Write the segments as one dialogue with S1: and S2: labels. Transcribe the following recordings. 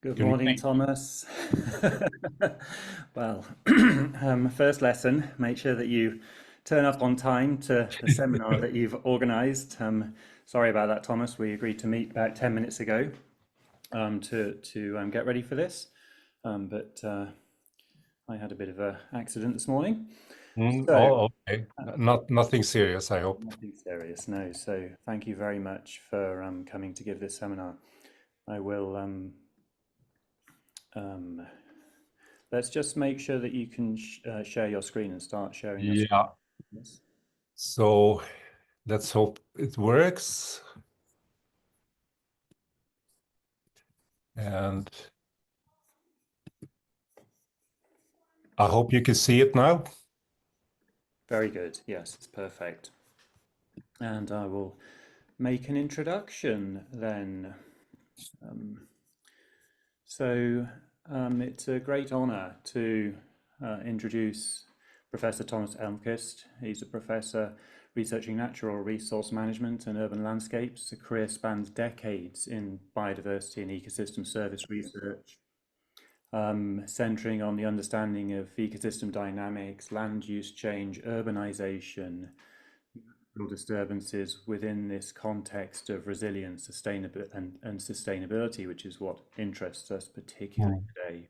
S1: Good
S2: Good
S1: morning,
S2: evening.
S1: Thomas. Well, first lesson, make sure that you turn up on time to the seminar that you've organized. Sorry about that, Thomas. We agreed to meet about 10 minutes ago to get ready for this, but I had a bit of an accident this morning. So,
S2: Oh, okay. Nothing serious, I hope.
S1: nothing serious, no. So thank you very much for coming to give this seminar. I will um, let's just make sure that you can share your screen and start sharing your screen.
S2: Yeah.
S1: Yes.
S2: So let's hope it works. And I hope you can see it now.
S1: Very good. Yes, it's perfect. And I will make an introduction then. Um, it's a great honor to introduce Professor Thomas Elmqvist. He's a professor researching natural resource management and urban landscapes. A career spans decades in biodiversity and ecosystem service research, centering on the understanding of ecosystem dynamics, land use change, urbanization, disturbances within this context of resilience, and sustainability, which is what interests us particularly today.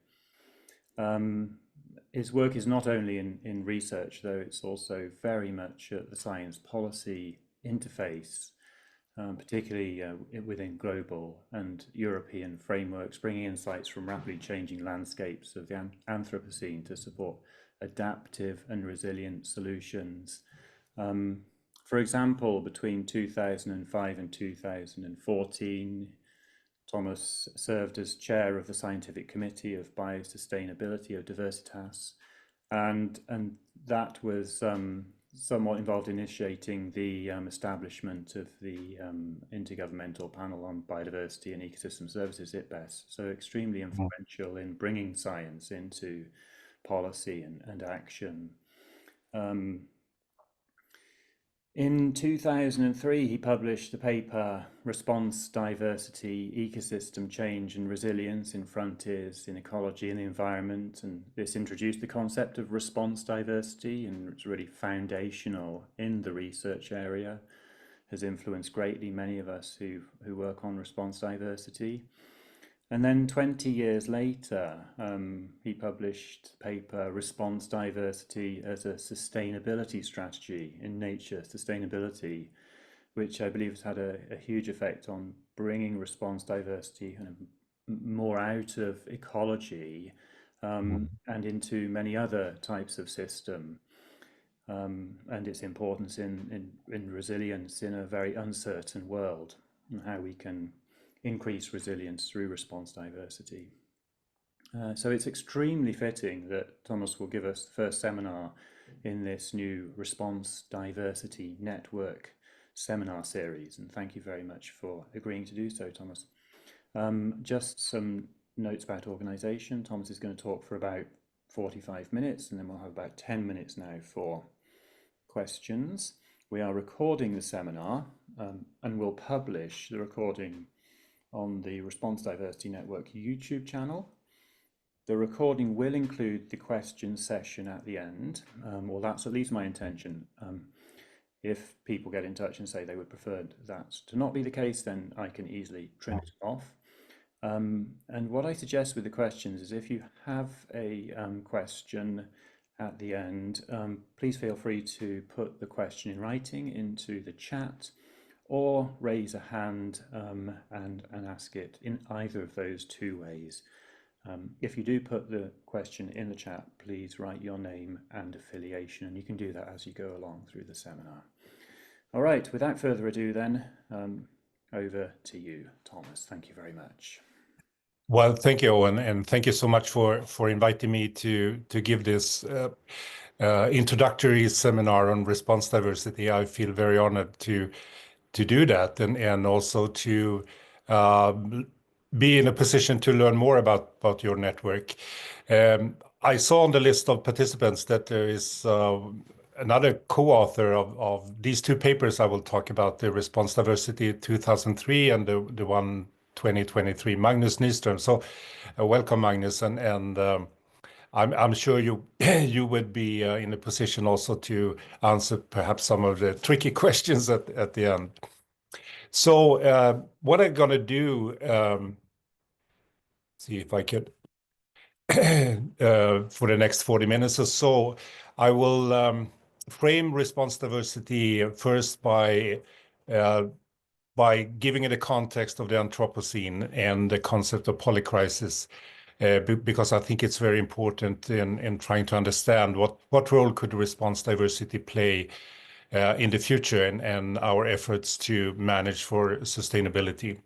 S1: His work is not only in research, though it's also very much at the science policy interface, particularly within global and European frameworks, bringing insights from rapidly changing landscapes of the Anthropocene to support adaptive and resilient solutions. For example, between 2005 and 2014, Thomas served as chair of the Scientific Committee of Biosustainability of Diversitas, and that was somewhat involved in initiating the establishment of the Intergovernmental Panel on Biodiversity and Ecosystem Services, IPBES. So extremely influential in bringing science into policy and action. In 2003, he published the paper Response, Diversity, Ecosystem Change and Resilience in Frontiers in Ecology and the Environment. And this introduced the concept of response diversity, and it's really foundational in the research area, has influenced greatly many of us who work on response diversity. And then 20 years later, he published the paper Response Diversity as a Sustainability Strategy in Nature Sustainability, which I believe has had a huge effect on bringing response diversity more out of ecology and into many other types of system, and its importance in resilience in a very uncertain world, and how we can increase resilience through response diversity. So it's extremely fitting that Thomas will give us the first seminar in this new Response Diversity Network seminar series, and thank you very much for agreeing to do so, Thomas. Just some notes about organization. Thomas is going to talk for about 45 minutes, and then we'll have about 10 minutes now for questions. We are recording the seminar, and we'll publish the recording on the Response Diversity Network YouTube channel. The recording will include the question session at the end, or that's at least my intention. If people get in touch and say they would prefer that to not be the case, then I can easily trim it off. And what I suggest with the questions is if you have a question at the end, please feel free to put the question in writing into the chat, or raise a hand and ask it in either of those two ways. If you do put the question in the chat, please write your name and affiliation, and you can do that as you go along through the seminar. All right, without further ado then, over to you, Thomas. Thank you very much.
S2: Well, thank you, Owen, and thank you so much for inviting me to give this introductory seminar on response diversity. I feel very honored to do that, and also to be in a position to learn more about your network. I saw on the list of participants that there is another co-author of these two papers I will talk about, the Response Diversity 2003 and the one 2023, Magnus Nyström. So welcome, Magnus, and I'm sure you you would be in a position also to answer perhaps some of the tricky questions at the end. So what I'm going to do, see if I could, for the next 40 minutes or so, I will frame response diversity first by giving it a context of the Anthropocene and the concept of polycrisis, because I think it's very important in trying to understand what role could response diversity play in the future and our efforts to manage for sustainability.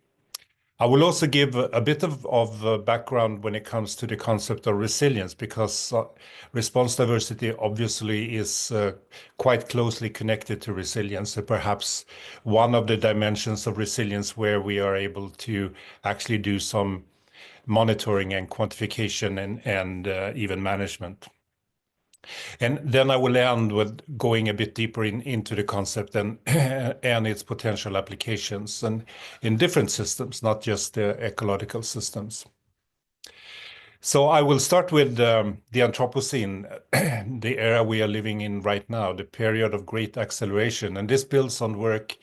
S2: I will also give a bit of background when it comes to the concept of resilience, because response diversity obviously is quite closely connected to resilience, and perhaps one of the dimensions of resilience where we are able to actually do some monitoring and quantification and even management. And then I will end with going a bit deeper into the concept and and its potential applications and in different systems, not just the ecological systems. So I will start with the Anthropocene, the era we are living in right now, the period of great acceleration. And this builds on work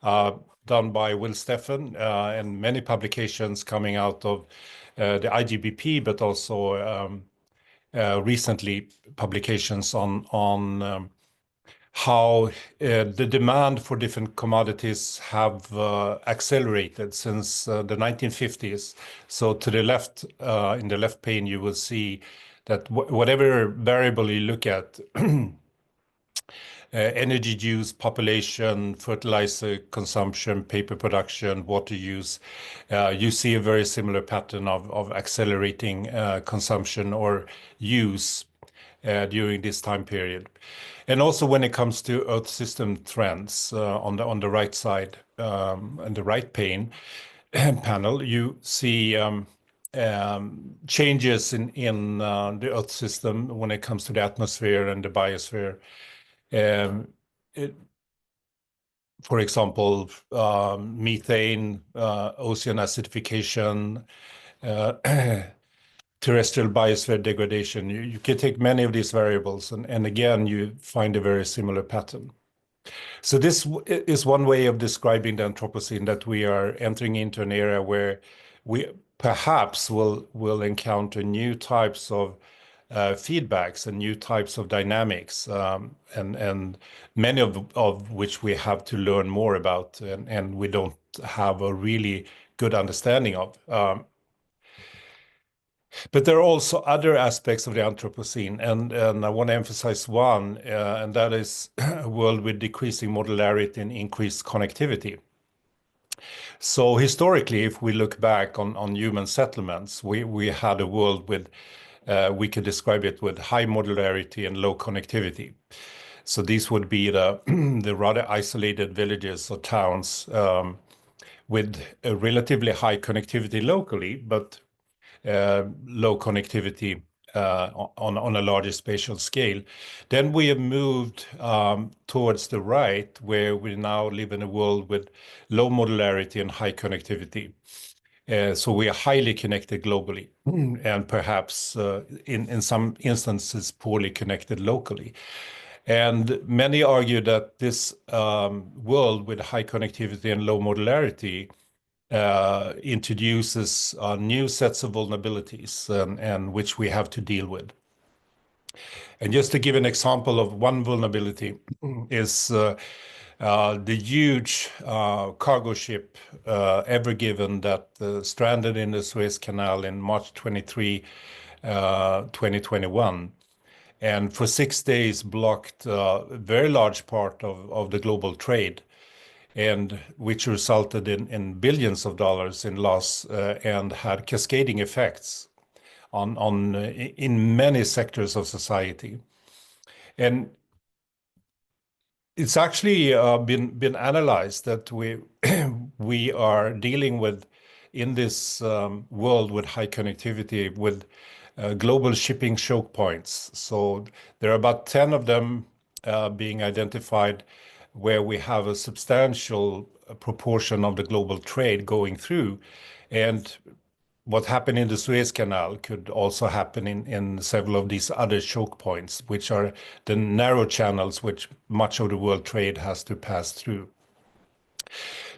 S2: done by Will Steffen and many publications coming out of the IGBP, but also recently publications on how the demand for different commodities have accelerated since the 1950s. So to the left, in the left pane, you will see that whatever variable you look at, energy use, population, fertilizer consumption, paper production, water use, you see a very similar pattern of accelerating consumption or use during this time period. And also when it comes to Earth system trends on the right side and the right pane panel, you see changes in the Earth system when it comes to the atmosphere and the biosphere. It, for example, methane, ocean acidification, terrestrial biosphere degradation. You can take many of these variables, and again, you find a very similar pattern. So this is one way of describing the Anthropocene, that we are entering into an era where we perhaps will encounter new types of feedbacks and new types of dynamics, and many of which we have to learn more about, and we don't have a really good understanding of. But there are also other aspects of the Anthropocene, and I want to emphasize one, and that is a world with decreasing modularity and increased connectivity. So historically, if we look back on human settlements, we had a world with, we could describe it with high modularity and low connectivity. So these would be the rather isolated villages or towns with a relatively high connectivity locally, but low connectivity on a larger spatial scale. Then we have moved towards the right, where we now live in a world with low modularity and high connectivity. So we are highly connected globally, and perhaps in some instances poorly connected locally. And many argue that this world with high connectivity and low modularity introduces new sets of vulnerabilities and which we have to deal with. And just to give an example of one vulnerability is the huge cargo ship Ever Given that stranded in the Suez Canal in March 23, 2021. And for 6 days blocked a very large part of the global trade, and which resulted in billions of dollars in loss and had cascading effects in many sectors of society. And it's actually been analyzed that we are dealing with, in this world with high connectivity, with global shipping choke points. So there are about 10 of them being identified, where we have a substantial proportion of the global trade going through. And what happened in the Suez Canal could also happen in several of these other choke points, which are the narrow channels which much of the world trade has to pass through.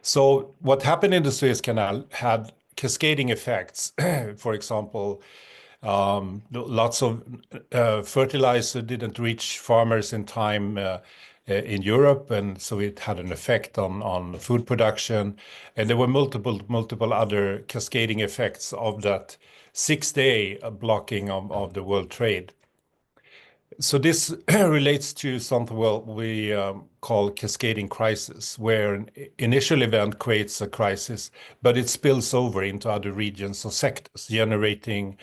S2: So what happened in the Suez Canal had cascading effects. For example, lots of fertilizer didn't reach farmers in time in Europe, and so it had an effect on food production. And there were multiple other cascading effects of that 6 day blocking of the world trade. So this relates to something we call cascading crisis, where an initial event creates a crisis, but it spills over into other regions or sectors, generating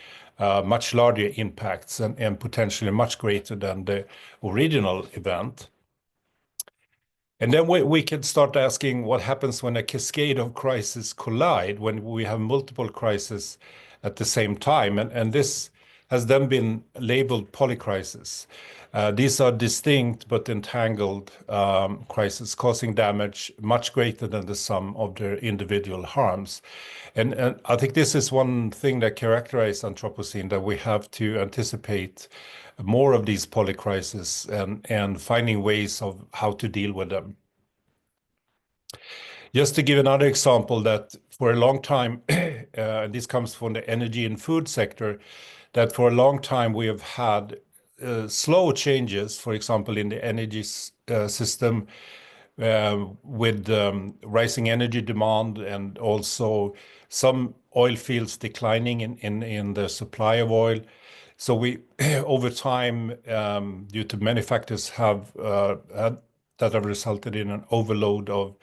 S2: much larger impacts and potentially much greater than the original event. And then we can start asking what happens when a cascade of crises collide, when we have multiple crises at the same time. And this has then been labeled polycrisis. These are distinct but entangled crises causing damage much greater than the sum of their individual harms. And I think this is one thing that characterizes Anthropocene, that we have to anticipate more of these polycrises and finding ways of how to deal with them. Just to give another example, that for a long time, this comes from the energy and food sector, that for a long time we have had slow changes, for example, in the energy system, with rising energy demand and also some oil fields declining in the supply of oil. So we, over time, due to many factors, that have resulted in an overload of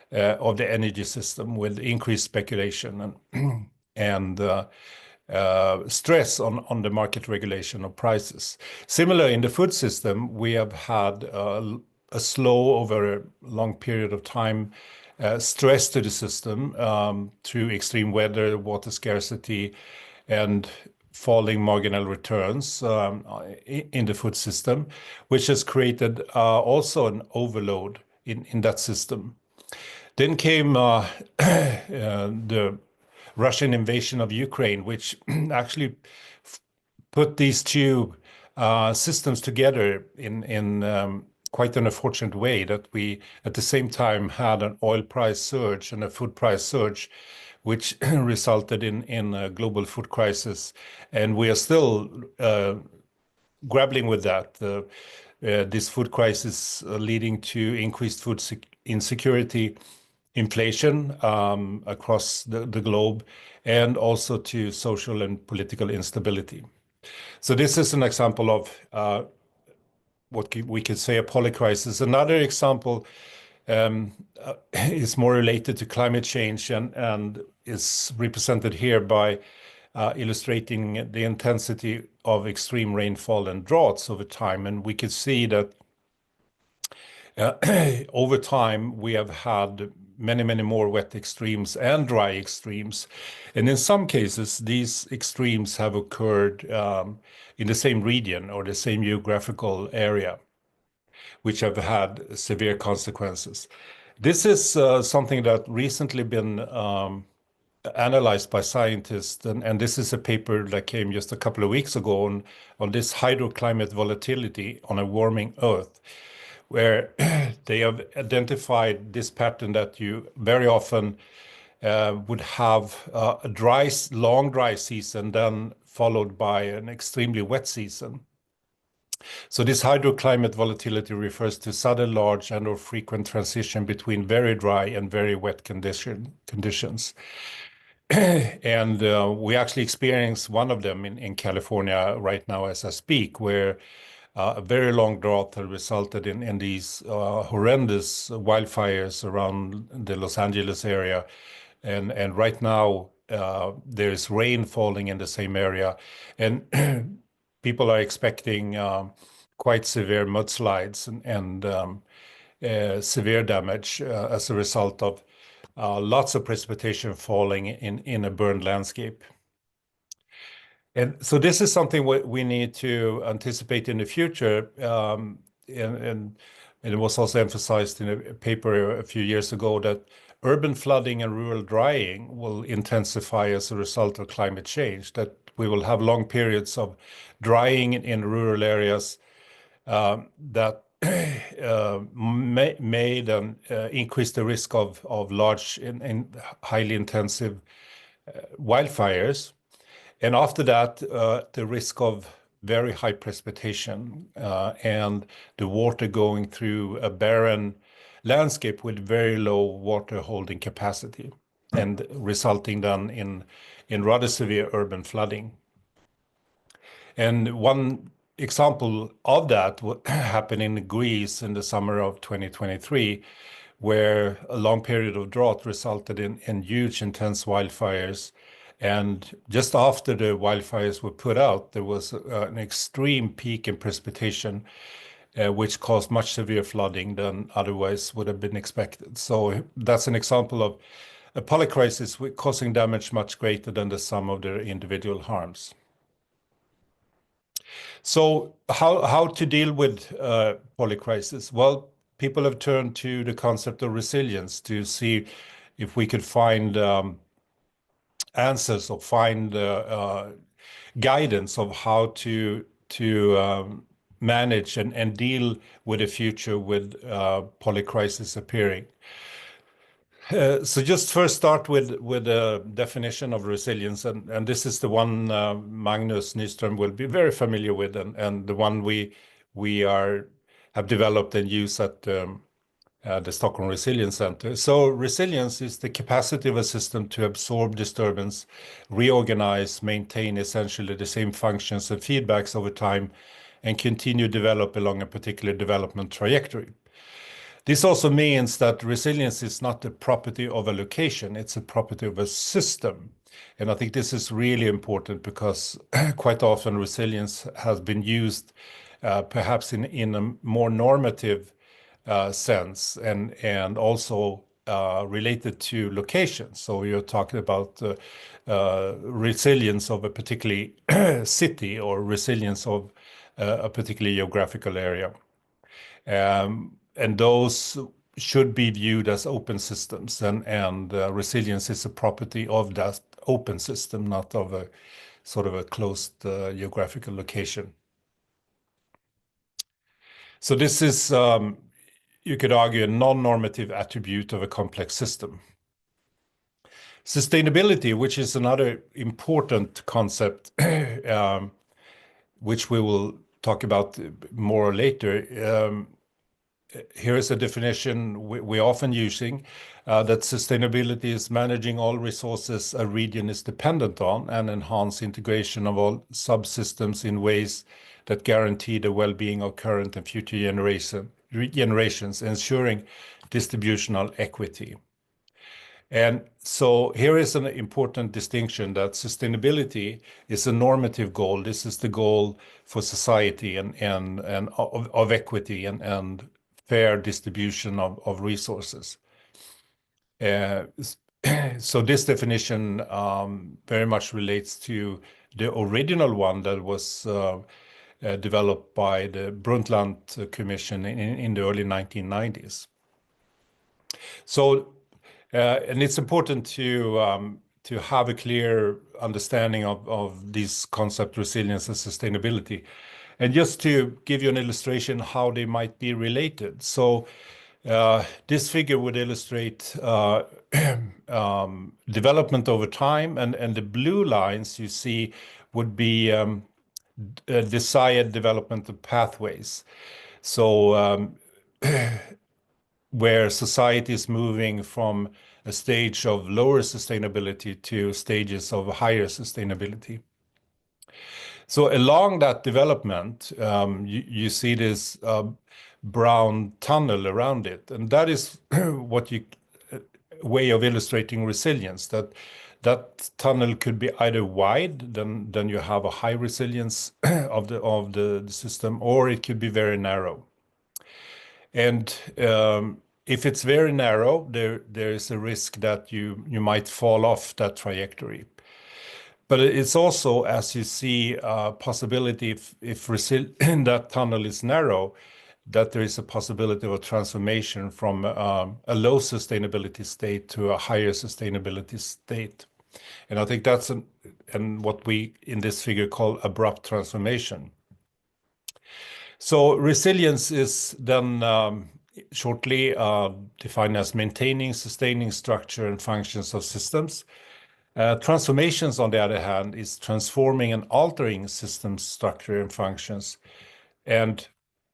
S2: the energy system with increased speculation and stress on the market regulation of prices. Similar in the food system, we have had a slow, over a long period of time, stress to the system through extreme weather, water scarcity, and falling marginal returns in the food system, which has created also an overload in that system. Then came the Russian invasion of Ukraine, which actually put these two systems together in quite an unfortunate way, that we at the same time had an oil price surge and a food price surge, which resulted in a global food crisis. And we are still grappling with that. This food crisis leading to increased food insecurity, inflation across the globe, and also to social and political instability. So this is an example of what we could say a polycrisis. Another example is more related to climate change and is represented here by illustrating the intensity of extreme rainfall and droughts over time. And we could see that over time we have had many more wet extremes and dry extremes. And in some cases, these extremes have occurred in the same region or the same geographical area, which have had severe consequences. This is something that recently been analyzed by scientists, and this is a paper that came just a couple of weeks ago on this hydroclimate volatility on a warming Earth, where they have identified this pattern that you very often would have a long dry season, then followed by an extremely wet season. So this hydroclimate volatility refers to sudden, large, and/or frequent transition between very dry and very wet conditions. And we actually experience one of them in California right now as I speak, where a very long drought has resulted in these horrendous wildfires around the Los Angeles area. And right now, there's rain falling in the same area. And people are expecting quite severe mudslides and severe damage as a result of lots of precipitation falling in a burned landscape. And so this is something we need to anticipate in the future. And it was also emphasized in a paper a few years ago that urban flooding and rural drying will intensify as a result of climate change, that we will have long periods of drying in rural areas that may then increase the risk of large and highly intensive wildfires. And after that, the risk of very high precipitation and the water going through a barren landscape with very low water holding capacity, and resulting then in rather severe urban flooding. And one example of that happened in Greece in the summer of 2023, where a long period of drought resulted in huge, intense wildfires. And just after the wildfires were put out, there was an extreme peak in precipitation, which caused much severe flooding than otherwise would have been expected. So that's an example of a polycrisis causing damage much greater than the sum of their individual harms. So how to deal with polycrisis? Well, people have turned to the concept of resilience to see if we could find answers or find guidance of how to manage and deal with a future with polycrisis appearing. So just first start with a definition of resilience, and this is the one Magnus Nyström will be very familiar with, and the one we have developed and use at the Stockholm Resilience Center. So resilience is the capacity of a system to absorb disturbance, reorganize, maintain essentially the same functions and feedbacks over time, and continue to develop along a particular development trajectory. This also means that resilience is not a property of a location, it's a property of a system. And I think this is really important because quite often resilience has been used perhaps in a more normative sense and also related to locations. So you're talking about resilience of a particular city or resilience of a particular geographical area. And those should be viewed as open systems, and resilience is a property of that open system, not of a sort of a closed geographical location. So this is, you could argue, a non-normative attribute of a complex system. Sustainability, which is another important concept, which we will talk about more later. Here is a definition we're often using, that sustainability is managing all resources a region is dependent on and enhance integration of all subsystems in ways that guarantee the well-being of current and future generations, ensuring distributional equity. And so here is an important distinction, that sustainability is a normative goal. This is the goal for society and of equity and fair distribution of resources. So this definition very much relates to the original one that was developed by the Brundtland Commission in the early 1990s. So, and it's important to have a clear understanding of these concepts, resilience and sustainability. And just to give you an illustration how they might be related. So this figure would illustrate development over time, and the blue lines you see would be desired developmental pathways. So where society is moving from a stage of lower sustainability to stages of higher sustainability. So along that development, you see this brown tunnel around it, and that is what you way of illustrating resilience. That tunnel could be either wide, then you have a high resilience of the system, or it could be very narrow. And if it's very narrow, there is a risk that you might fall off that trajectory. But it's also, as you see, a possibility if that tunnel is narrow, that there is a possibility of a transformation from a low sustainability state to a higher sustainability state. And I think that's what we in this figure call abrupt transformation. So resilience is then shortly defined as maintaining, sustaining structure and functions of systems. Transformations, on the other hand, is transforming and altering systems, structure, and functions. And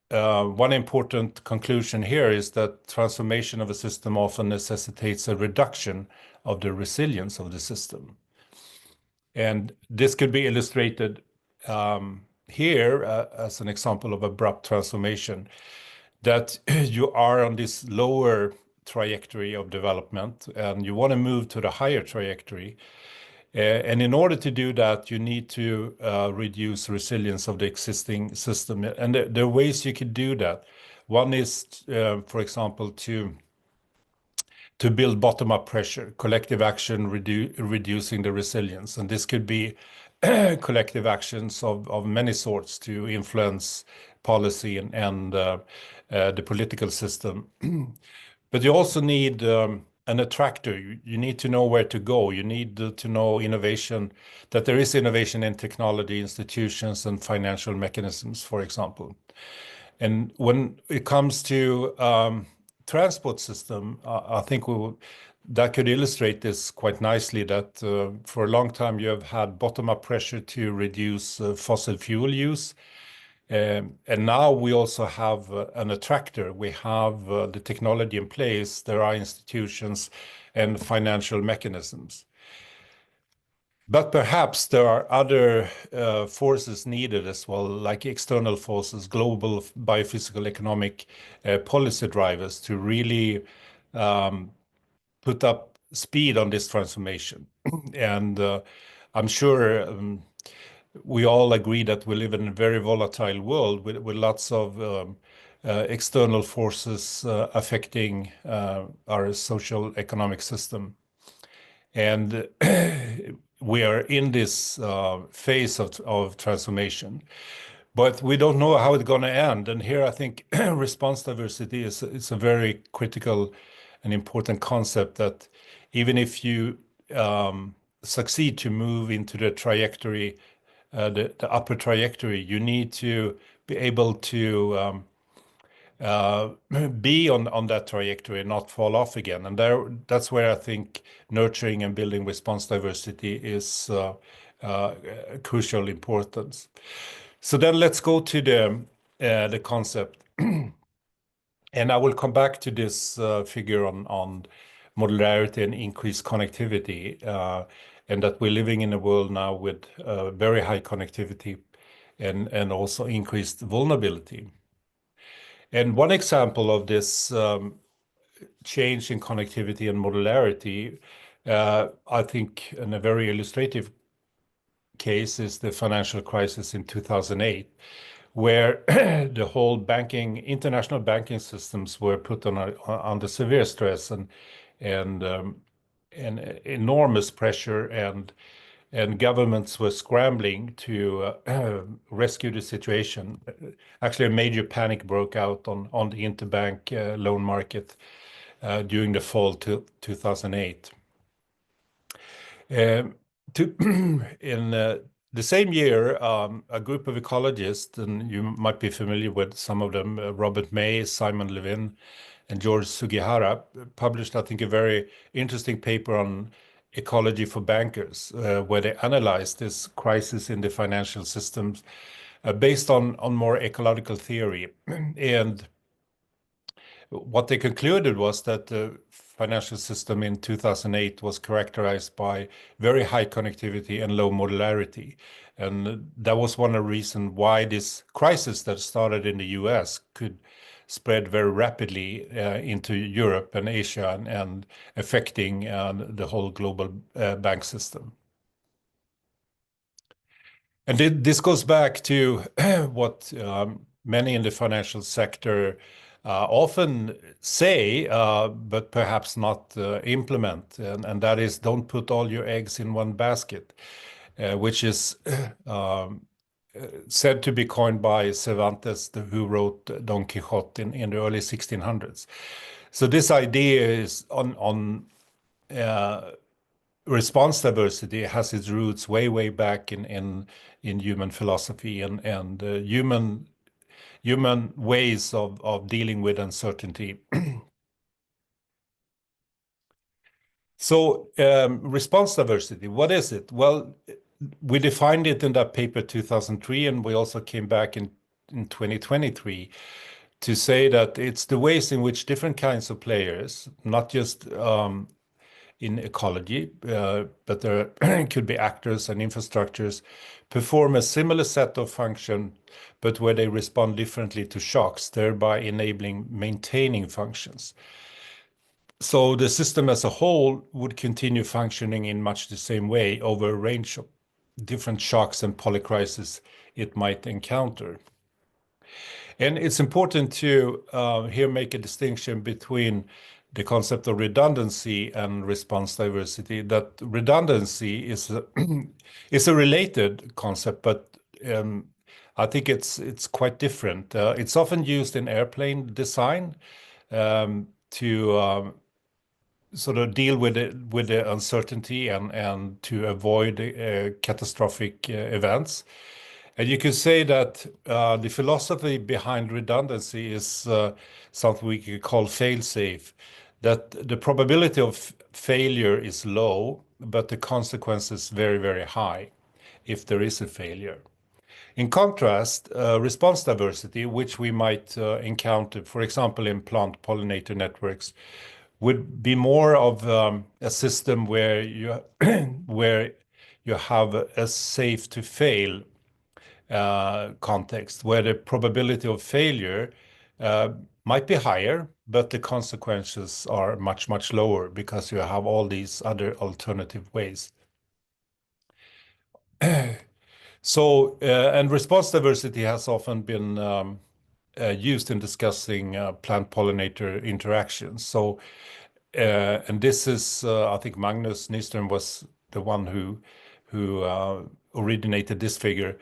S2: one important conclusion here is that transformation of a system often necessitates a reduction of the resilience of the system. And this could be illustrated here as an example of abrupt transformation, that you are on this lower trajectory of development and you want to move to the higher trajectory. And in order to do that, you need to reduce resilience of the existing system. And there are ways you can do that. One is, for example, to build bottom-up pressure, collective action, reducing the resilience. And this could be collective actions of many sorts to influence policy and the political system. But you also need an attractor. You need to know where to go. You need to know innovation, that there is innovation in technology, institutions, and financial mechanisms, for example. And when it comes to transport system, I think that could illustrate this quite nicely, that for a long time you have had bottom-up pressure to reduce fossil fuel use. And now we also have an attractor. We have the technology in place. There are institutions and financial mechanisms. But perhaps there are other forces needed as well, like external forces, global biophysical economic policy drivers to really put up speed on this transformation. And I'm sure we all agree that we live in a very volatile world with lots of external forces affecting our social economic system. And we are in this phase of transformation, but we don't know how it's going to end. And here I think response diversity is a very critical and important concept, that even if you succeed to move into the trajectory, the upper trajectory, you need to be able to be on that trajectory and not fall off again. And that's where I think nurturing and building response diversity is crucial importance. So then let's go to the concept. And I will come back to this figure on modularity and increased connectivity, and that we're living in a world now with very high connectivity and also increased vulnerability. And one example of this change in connectivity and modularity, I think in a very illustrative case, is the financial crisis in 2008, where the whole international banking systems were put under severe stress and enormous pressure, and governments were scrambling to rescue the situation. Actually, a major panic broke out on the interbank loan market during the fall 2008. In the same year, a group of ecologists, and you might be familiar with some of them, Robert May, Simon Levin, and George Sugihara, published, I think, a very interesting paper on ecology for bankers, where they analyzed this crisis in the financial systems based on more ecological theory. And what they concluded was that the financial system in 2008 was characterized by very high connectivity and low modularity. And that was one of the reasons why this crisis that started in the US could spread very rapidly into Europe and Asia, and affecting the whole global bank system. And this goes back to what many in the financial sector often say, but perhaps not implement, and that is, don't put all your eggs in one basket, which is said to be coined by Cervantes, who wrote Don Quixote in the early 1600s. So this idea is on response diversity has its roots way back in human philosophy and human ways of dealing with uncertainty. So response diversity, what is it? Well, we defined it in that paper 2003, and we also came back in 2023 to say that it's the ways in which different kinds of players, not just in ecology, but there could be actors and infrastructures, perform a similar set of function, but where they respond differently to shocks, thereby enabling maintaining functions. So the system as a whole would continue functioning in much the same way over a range of different shocks and polycrises it might encounter. And it's important to here make a distinction between the concept of redundancy and response diversity. That redundancy is is a related concept, but I think it's quite different. It's often used in airplane design to sort of deal with the uncertainty and to avoid catastrophic events. And you could say that the philosophy behind redundancy is something we could call fail-safe, that the probability of failure is low, but the consequences very high if there is a failure. In contrast, response diversity, which we might encounter, for example, in plant pollinator networks, would be more of a system where you where you have a safe to fail context, where the probability of failure might be higher, but the consequences are much lower because you have all these other alternative ways. So, and response diversity has often been used in discussing plant pollinator interactions. So, and this is, I think Magnus Nyström was the one who originated this figure.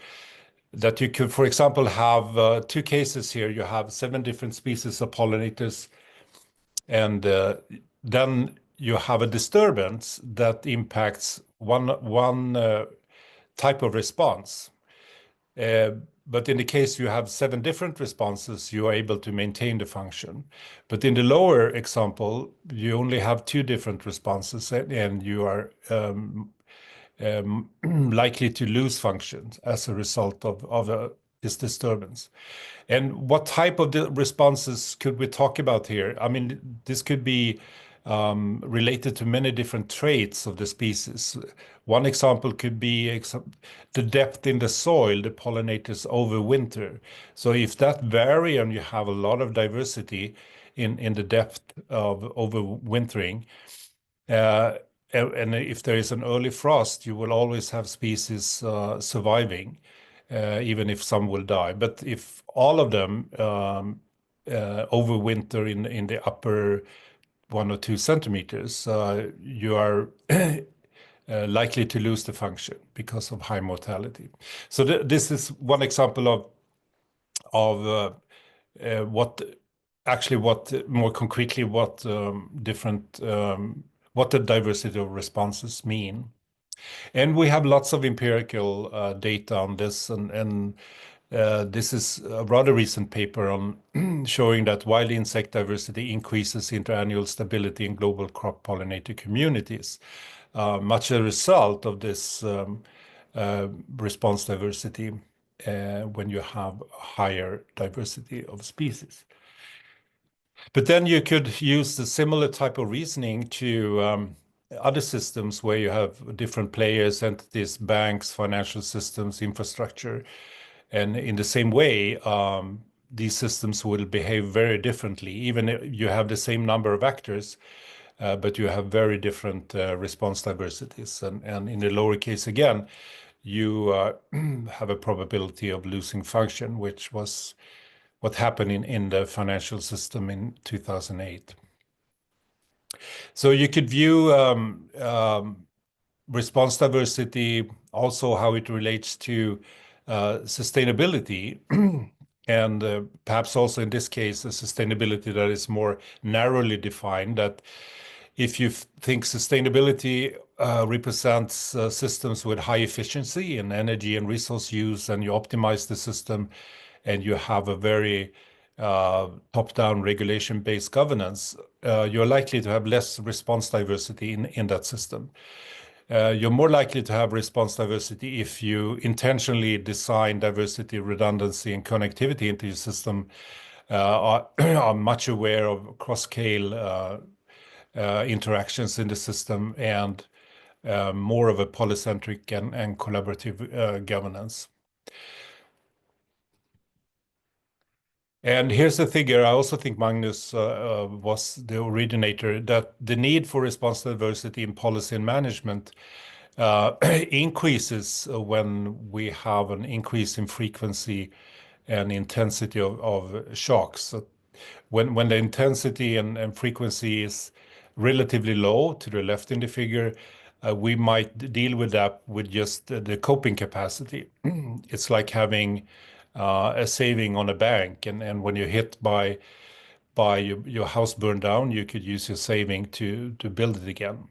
S2: That you could, for example, have two cases here. You have 7 different species of pollinators, and then you have a disturbance that impacts one type of response. But in the case you have 7 different responses, you are able to maintain the function. But in the lower example, you only have 2 different responses, and you are likely to lose functions as a result of this disturbance. And what type of the responses could we talk about here? I mean, this could be related to many different traits of the species. One example could be the depth in the soil the pollinators overwinter. So if that vary and you have a lot of diversity in the depth of overwintering, and if there is an early frost, you will always have species surviving, even if some will die. But if all of them overwinter in the upper 1 or 2 centimeters, you are likely to lose the function because of high mortality. So this is one example of what more concretely what different what the diversity of responses mean. And we have lots of empirical data on this, and this is a rather recent paper on showing that wild insect diversity increases interannual stability in global crop pollinator communities, much a result of this response diversity when you have higher diversity of species. But then you could use the similar type of reasoning to other systems where you have different players, entities, banks, financial systems, infrastructure. And in the same way, these systems will behave very differently. Even if you have the same number of actors, but you have very different response diversities. And in the lower case, again, you have a probability of losing function, which was what happened in the financial system in 2008. So you could view response diversity, also how it relates to sustainability, and perhaps also in this case, a sustainability that is more narrowly defined, that if you think sustainability represents systems with high efficiency in energy and resource use, and you optimize the system, and you have a very top-down regulation-based governance, you're likely to have less response diversity in that system. You're more likely to have response diversity if you intentionally design diversity, redundancy, and connectivity into your system, are much aware of cross-scale interactions in the system, and more of a polycentric and collaborative governance. And here's the figure. I also think Magnus was the originator, that the need for response diversity in policy and management increases when we have an increase in frequency and intensity of shocks. So when the intensity and frequency is relatively low to the left in the figure, we might deal with that with just the coping capacity. It's like having a saving on a bank, and when you're hit by your house burned down, you could use your saving to build it again.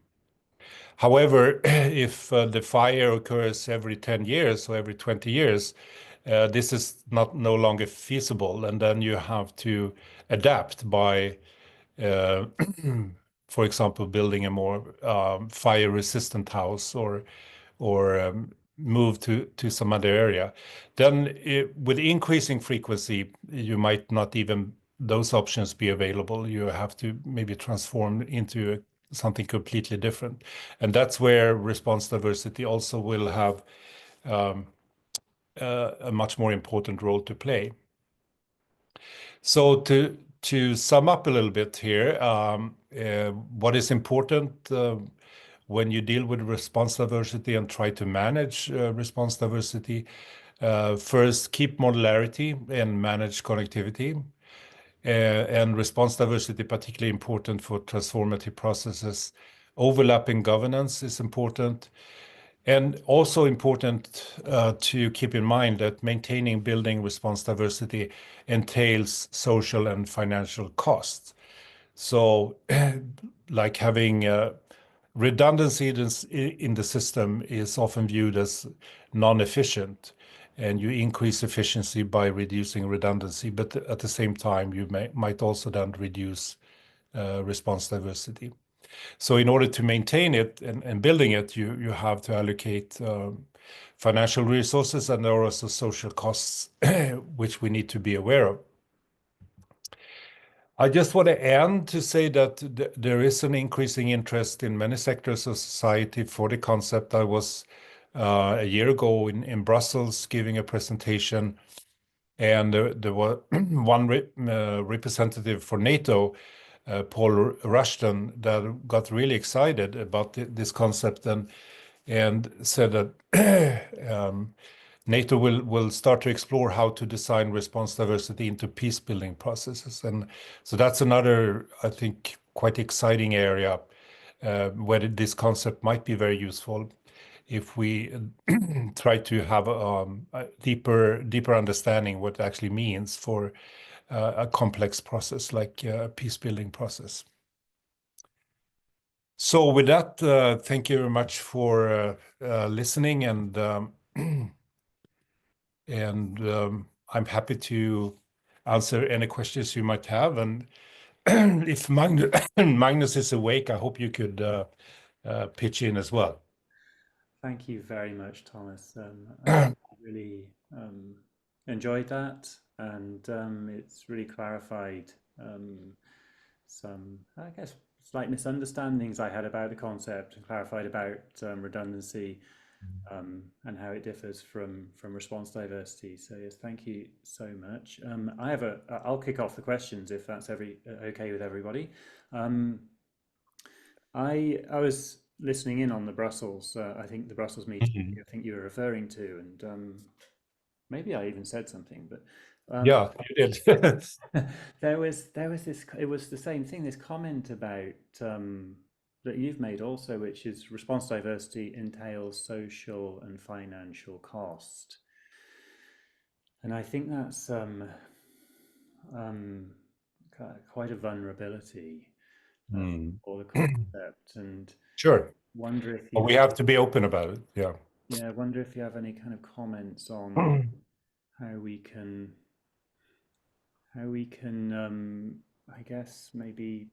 S2: However, if the fire occurs every 10 years or every 20 years, this is no longer feasible, and then you have to adapt by, for example, building a more fire-resistant house, or move to some other area. Then with increasing frequency, you might not even those options be available. You have to maybe transform into something completely different. And that's where response diversity also will have a much more important role to play. So to sum up a little bit here, what is important when you deal with response diversity and try to manage response diversity? First, keep modularity and manage connectivity. And response diversity, particularly important for transformative processes. Overlapping governance is important. And also important to keep in mind that maintaining building response diversity entails social and financial costs. So like having redundancy in the system is often viewed as non-efficient, and you increase efficiency by reducing redundancy, but at the same time you might also then reduce response diversity. So in order to maintain it and building it, you have to allocate financial resources, and there are also social costs which we need to be aware of. I just want to end to say that there is an increasing interest in many sectors of society for the concept. I was a year ago in Brussels giving a presentation, and there was one representative for NATO, Paul Rushton, that got really excited about this concept, and said that NATO will start to explore how to design response diversity into peace building processes. And so that's another, I think, quite exciting area where this concept might be very useful if we try to have a deeper understanding what it actually means for a complex process like a peace building process. So with that, thank you very much for listening, and I'm happy to answer any questions you might have. And if Magnus is awake, I hope you could pitch in as well.
S1: Thank you very much, Thomas. I really enjoyed that, and it's really clarified some, I guess, slight misunderstandings I had about the concept, and clarified about redundancy and how it differs from response diversity. So yes, thank you so much. I'll kick off the questions if that's okay with everybody. I was listening in on the Brussels, I think the Brussels meeting, I think you were referring to, and maybe I even said something, but
S2: Yeah, you did.
S1: there was this, it was the same thing, this comment about that you've made also, which is response diversity entails social and financial cost. And I think that's um, quite a vulnerability
S2: Mm.
S1: for the concept, and
S2: Sure.
S1: wonder if
S2: But
S1: you
S2: we have to be open about it. Yeah.
S1: yeah, wonder if you have any kind of comments on how we can I guess maybe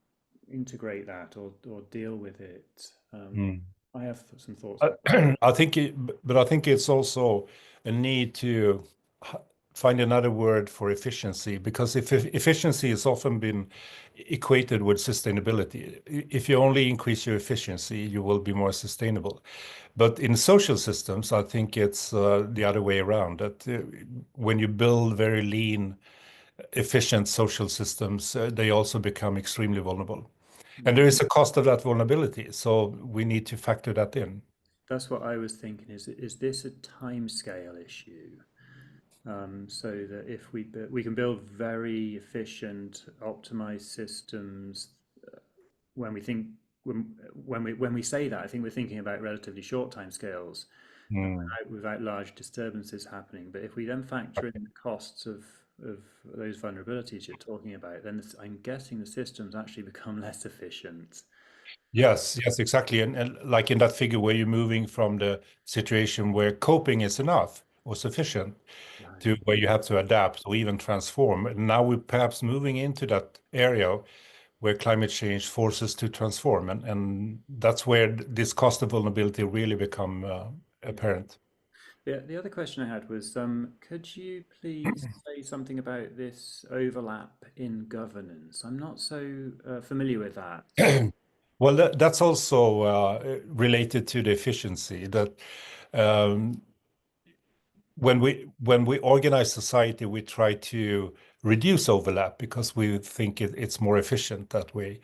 S1: integrate that or deal with it.
S2: Mm.
S1: I have some thoughts
S2: I
S1: about that.
S2: I think but I think it's also a need to h- find another word for efficiency, because if efficiency has often been equated with sustainability. If you only increase your efficiency, you will be more sustainable. But in social systems, I think it's the other way around. That when you build very lean, efficient social systems, they also become extremely vulnerable. And
S1: Yeah,
S2: there is a cost of that vulnerability, so we need to factor that in.
S1: that's what I was thinking. Is this a timescale issue? So that if we can build very efficient, optimized systems when we think when we say that, I think we're thinking about relatively short time scales
S2: Mm.
S1: without large disturbances happening. But if we then factor in the costs of those vulnerabilities you're talking about, then I'm guessing the systems actually become less efficient.
S2: Yes, yes, exactly. And like in that figure where you're moving from the situation where coping is enough or sufficient to
S1: Right.
S2: where you have to adapt or even transform. And now we're perhaps moving into that area where climate change forces to transform. And that's where this cost of vulnerability really become
S1: Yeah.
S2: apparent.
S1: The other question I had was, could you please say something about this overlap in governance? I'm not so familiar with that.
S2: Well, that's also related to the efficiency that um, when we organize society, we try to reduce overlap because we think it's more efficient that way.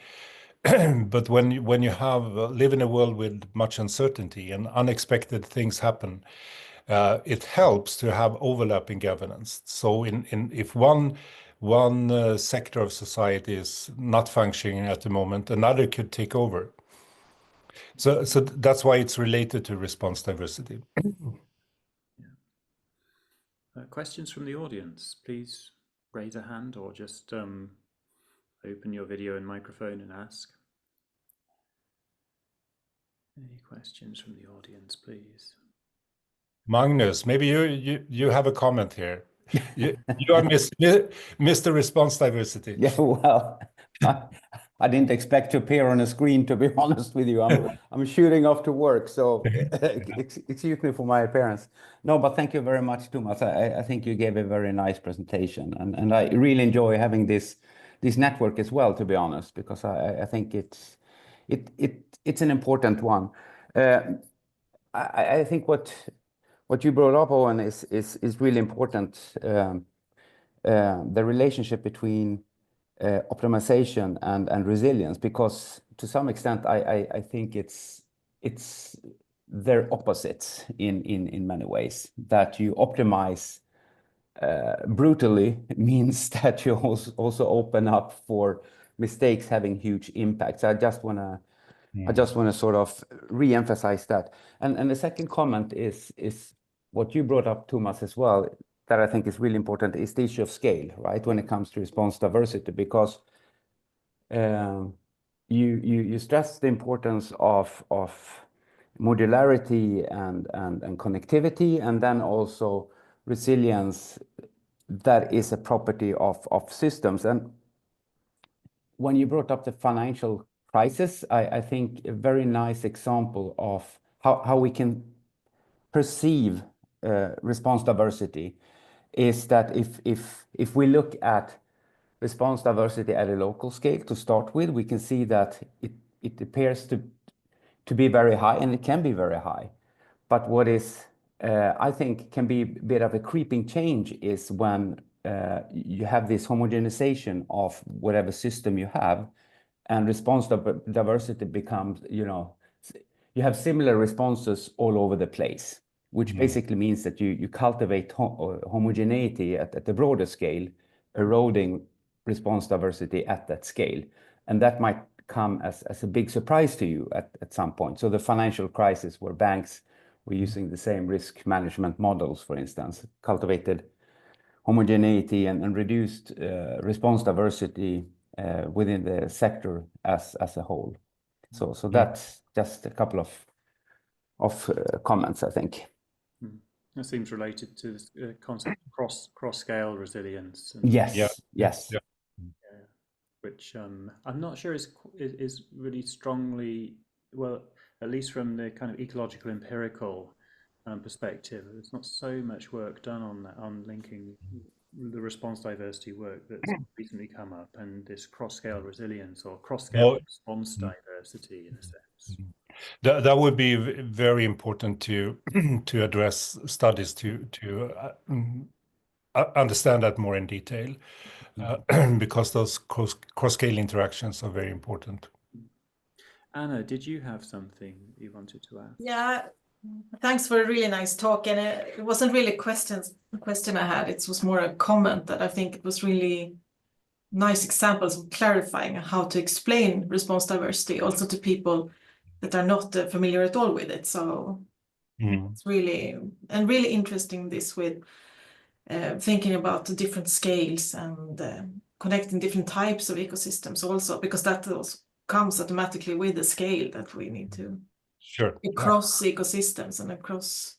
S2: But when you have live in a world with much uncertainty and unexpected things happen, it helps to have overlapping governance. So in if one sector of society is not functioning at the moment, another could take over. So that's why it's related to response diversity.
S1: Yeah. Questions from the audience, please raise a hand or just open your video and microphone and ask. Any questions from the audience, please?
S2: Magnus, maybe you have a comment here. You are Mr. Response Diversity.
S3: Yeah, well, I, I didn't expect to appear on a screen, to be honest with you. I'm shooting off to work, so excuse me for my appearance. No, but thank you very much, Thomas. I think you gave a very nice presentation, and I really enjoy having this network as well, to be honest, because I think it's an important one. Uh, I think what you brought up, Owen, is really important. The relationship between optimization and resilience, because to some extent I think it's their opposites in many ways. That you optimize brutally means that you also open up for mistakes having huge impacts. I just want to sort of re-emphasize that. And the second comment is what you brought up, Thomas, as well, that I think is really important, is the issue of scale, right? When it comes to response diversity, because you stress the importance of modularity and connectivity, and then also resilience that is a property of systems. And when you brought up the financial crisis, I think a very nice example of how we can perceive response diversity is that if we look at response diversity at a local scale to start with, we can see that it appears to be very high, and it can be very high. But what is, I think, can be a bit of a creeping change is when you have this homogenization of whatever system you have, and response diversity becomes, you have similar responses all over the place, which basically means that you cultivate homogeneity at the broader scale, eroding response diversity at that scale. And that might come as a big surprise to you at some point. So the financial crisis, where banks were using the same risk management models, for instance, cultivated homogeneity and reduced response diversity within the sector as a whole. So that's just a couple of comments, I think.
S1: That seems related to this concept of cross-scale resilience.
S3: Yes, yes.
S1: Which I'm not sure is really strongly, well, at least from the kind of ecological empirical perspective, there's not so much work done on that, on linking the response diversity work that's recently come up and this cross-scale resilience or cross-scale response diversity in a sense.
S2: That would be very important to to address studies to understand that more in detail, because those cross-scale interactions are very important.
S1: Anna, did you have something you wanted to ask?
S4: Yeah, thanks for a really nice talk. And it wasn't really a question I had. It was more a comment that I think it was really nice examples of clarifying how to explain response diversity also to people that are not familiar at all with it. So it's really interesting this with thinking about the different scales and connecting different types of ecosystems also, because that also comes automatically with the scale that we need to across ecosystems and across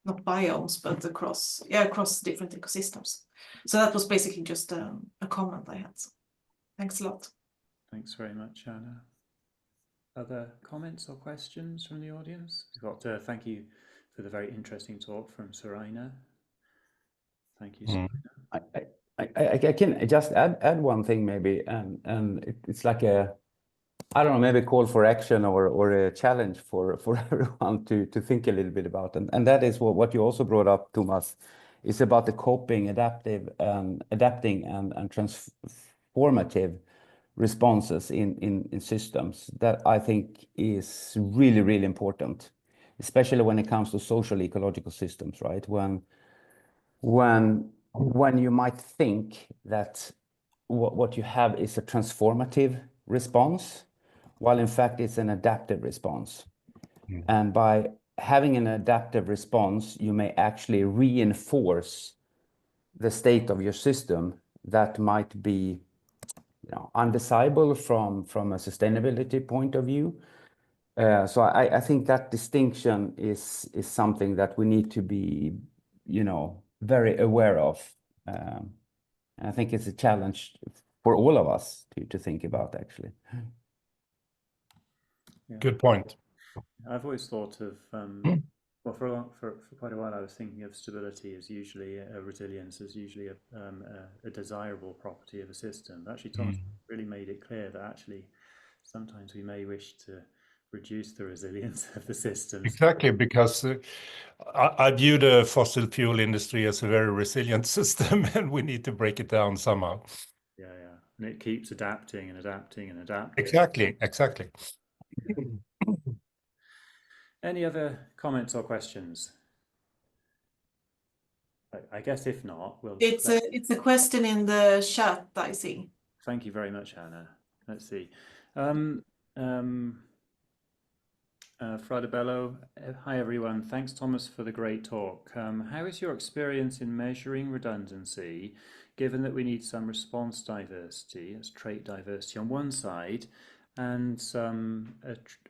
S4: not biomes, but across different ecosystems. So that was basically just a comment I had. So thanks a lot.
S1: Thanks very much, Anna. Other comments or questions from the audience? We've got thank you for the very interesting talk from Sorina. Thank you, Sorina.
S3: I can just add one thing maybe, and it's like a, I don't know, maybe a call for action or a challenge for everyone to think a little bit about, and that is what you also brought up, Thomas, is about the coping, adapting and transformative responses in systems. That I think is really, really important, especially when it comes to social ecological systems, right? When you might think that what you have is a transformative response, while in fact it's an adaptive response. And by having an adaptive response, you may actually reinforce the state of your system that might be, undesirable from a sustainability point of view. So I think that distinction is something that we need to be, very aware of. And I think it's a challenge for all of us to think about, actually.
S1: Yeah.
S2: Good point.
S1: I've always thought of, well, for quite a while, I was thinking of stability as usually resilience as usually a desirable property of a system. But actually, Thomas really made it clear that actually sometimes we may wish to reduce the resilience of the systems.
S2: Exactly, because I view the fossil fuel industry as a very resilient system, and we need to break it down somehow.
S1: Yeah, and it keeps adapting and adapting and adapting.
S2: Exactly.
S1: Any other comments or questions? I guess if not, we'll.
S4: It's a question in the chat, I see.
S1: Thank you very much, Anna. Let's see. Fradabello, hi everyone. Thanks, Thomas, for the great talk. How is your experience in measuring redundancy, given that we need some response diversity, as trait diversity on one side, and some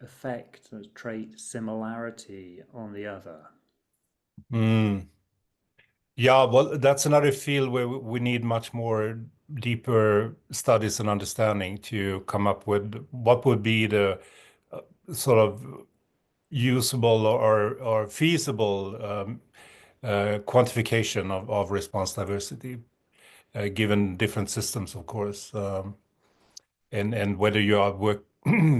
S1: effect, trait similarity on the other?
S2: Yeah, well, that's another field where we need much more deeper studies and understanding to come up with what would be the sort of usable or feasible quantification of response diversity, given different systems, of course, and whether you are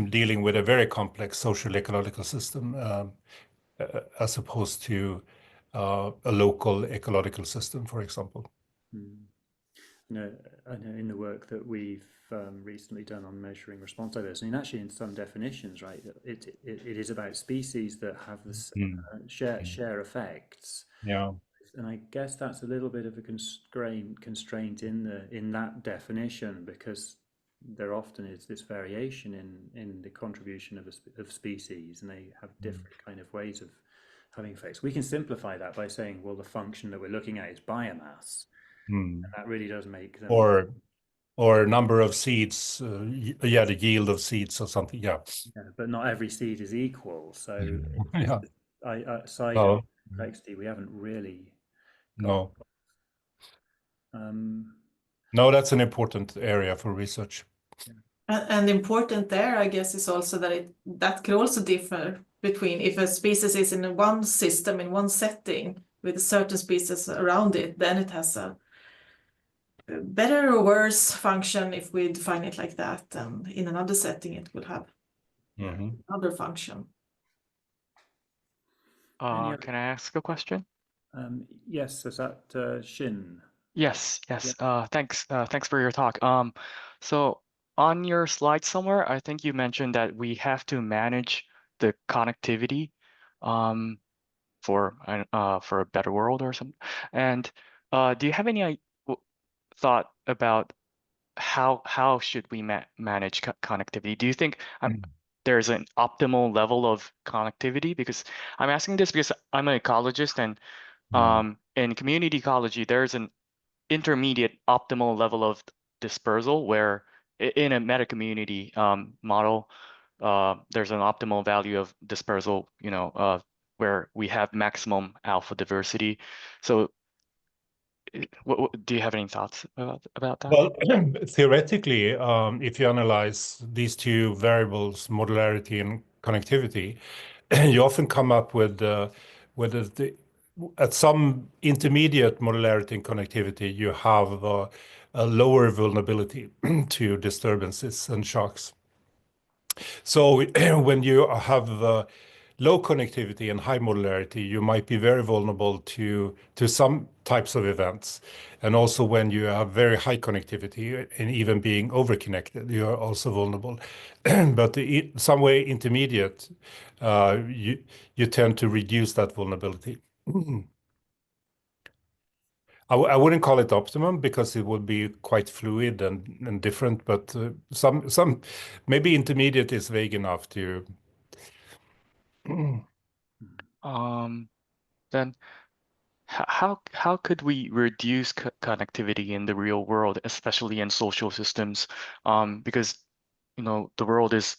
S2: dealing with a very complex social ecological system as opposed to a local ecological system, for example.
S1: I know in the work that we've recently done on measuring response diversity, and actually in some definitions, right, it is about species that have this share effects.
S2: Yeah.
S1: And I guess that's a little bit of a constraint in that definition, because there often is this variation in the contribution of species, and they have different kind of ways of having effects. We can simplify that by saying, well, the function that we're looking at is biomass.
S2: Mm.
S1: And that really does make them...
S2: Or number of seeds, yeah, the yield of seeds or something, yeah.
S1: But not every seed is equal. So
S2: Yeah.
S1: side
S2: No.
S1: of complexity, we haven't really
S2: No.
S1: got.
S2: No, that's an important area for research.
S4: And important there, I guess, is also that could also differ between if a species is in one system, in one setting, with a certain species around it, then it has a better or worse function if we define it like that. And in another setting, it will have another function.
S5: Can I ask a question?
S1: Yes, is that Shin?
S5: Yes. Thanks for your talk. So on your slide somewhere, I think you mentioned that we have to manage the connectivity for a better world or something. And do you have any thought about how should we manage connectivity? Do you think there's an optimal level of connectivity? Because I'm asking this because I'm an ecologist, and in community ecology, there's an intermediate optimal level of dispersal where in a meta community model, there's an optimal value of dispersal, where we have maximum alpha diversity. So do you have any thoughts about that?
S2: Well, theoretically, if you analyze these two variables, modularity and connectivity, you often come up with at some intermediate modularity and connectivity, you have a lower vulnerability to disturbances and shocks. So when you have low connectivity and high modularity, you might be very vulnerable to some types of events. And also when you have very high connectivity and even being overconnected, you are also vulnerable. But some way intermediate, you tend to reduce that vulnerability. I wouldn't call it optimum because it would be quite fluid and different, but some maybe intermediate is vague enough to.
S5: Then how could we reduce connectivity in the real world, especially in social systems? Because the world is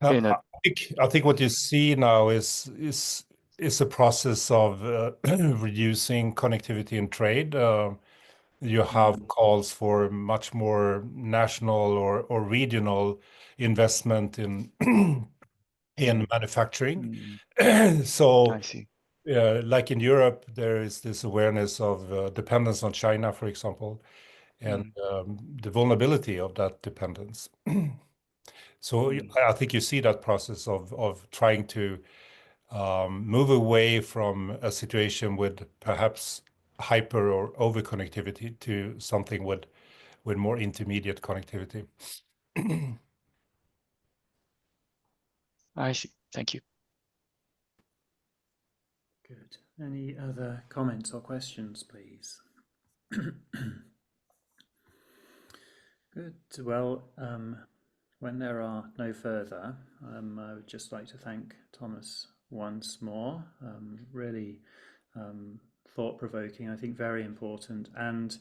S2: I think what you see now is a process of reducing connectivity in trade. You have calls for much more national or regional investment in manufacturing. So
S5: I see.
S2: like in Europe, there is this awareness of dependence on China, for example, and the vulnerability of that dependence. So I think you see that process of trying to move away from a situation with perhaps hyper or over connectivity to something with more intermediate connectivity.
S5: I see. Thank you.
S1: Good. Any other comments or questions, please? Good. Well, when there are no further, I would just like to thank Thomas once more. Really thought-provoking, I think very important, and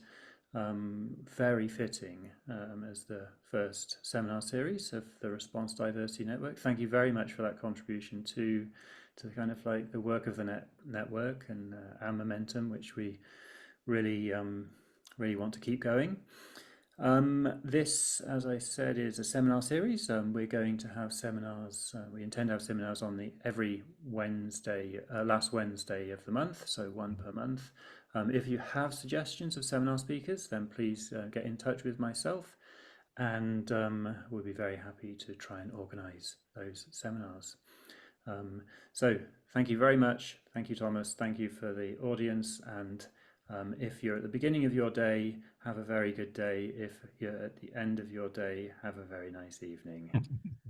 S1: very fitting as the first seminar series of the Response Diversity Network. Thank you very much for that contribution to kind of like the work of the network and our momentum, which we really want to keep going. This, as I said, is a seminar series. We're going to have seminars. We intend to have seminars on every Wednesday, last Wednesday of the month, so one per month. If you have suggestions of seminar speakers, then please get in touch with myself, and we'll be very happy to try and organise those seminars. So thank you very much. Thank you, Thomas. Thank you for the audience. And if you're at the beginning of your day, have a very good day. If you're at the end of your day, have a very nice evening.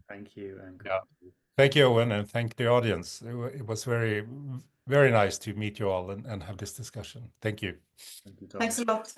S1: Thank you. And good.
S2: Yeah. Thank you, Owen, and thank the audience. It was very, very nice to meet you all and have this discussion. Thank you.
S1: Thank you, Thomas.
S4: Thanks a lot.